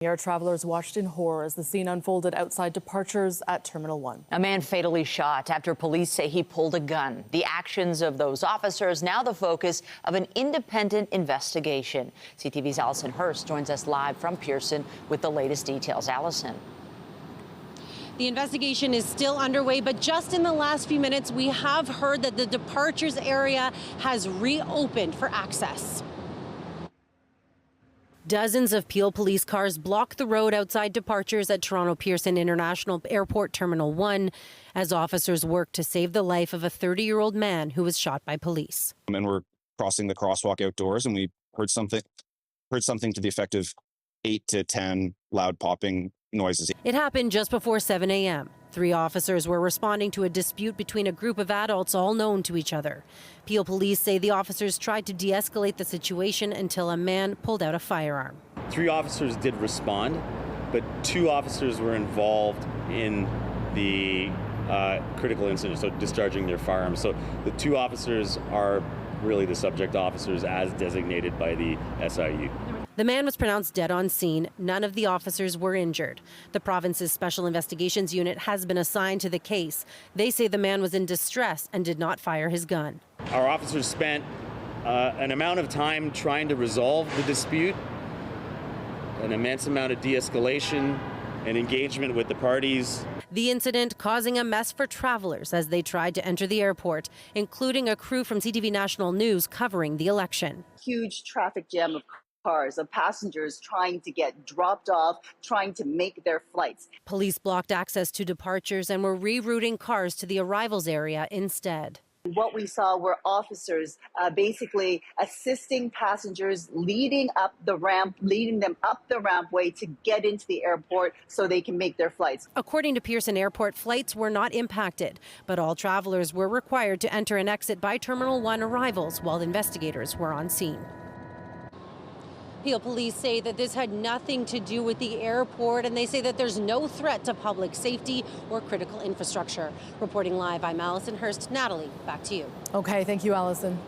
Air travelers watched in horror as the scene unfolded outside departures at Terminal 1. A man fatally shot after police say he pulled a gun. The actions of those officers now the focus of an independent investigation. CTV's Allison Hurst joins us live from Pearson with the latest details. Allison. The investigation is still underway, but just in the last few minutes, we have heard that the departures area has reopened for access. Dozens of Peel police cars blocked the road outside departures at Toronto Pearson International Airport Terminal 1 as officers worked to save the life of a 30-year-old man who was shot by police. And we're crossing the crosswalk outdoors, and we heard something to the effect of 8 to 10 loud popping noises. It happened just before 7 a.m. 3 officers were responding to a dispute between a group of adults all known to each other. Peel police say the officers tried to de-escalate the situation until a man pulled out a firearm. 3 officers did respond, but 2 officers were involved in the critical incident, so discharging their firearms. So the 2 officers are really the subject officers as designated by the SIU. The man was pronounced dead on scene. None of the officers were injured. The province's Special Investigations Unit has been assigned to the case. They say the man was in distress and did not fire his gun. Our officers spent an amount of time trying to resolve the dispute, an immense amount of de-escalation and engagement with the parties. The incident causing a mess for travelers as they tried to enter the airport, including a crew from CTV National News covering the election. Huge traffic jam of cars, of passengers trying to get dropped off, trying to make their flights. Police blocked access to departures and were rerouting cars to the arrivals area instead. What we saw were officers basically assisting passengers, leading them up the rampway to get into the airport so they can make their flights. According to Pearson Airport, flights were not impacted, but all travelers were required to enter and exit by Terminal 1 arrivals while investigators were on scene. Peel police say that this had nothing to do with the airport, and they say that there's no threat to public safety or critical infrastructure. Reporting live, I'm Allison Hurst. Natalie, back to you. Okay, thank you, Allison.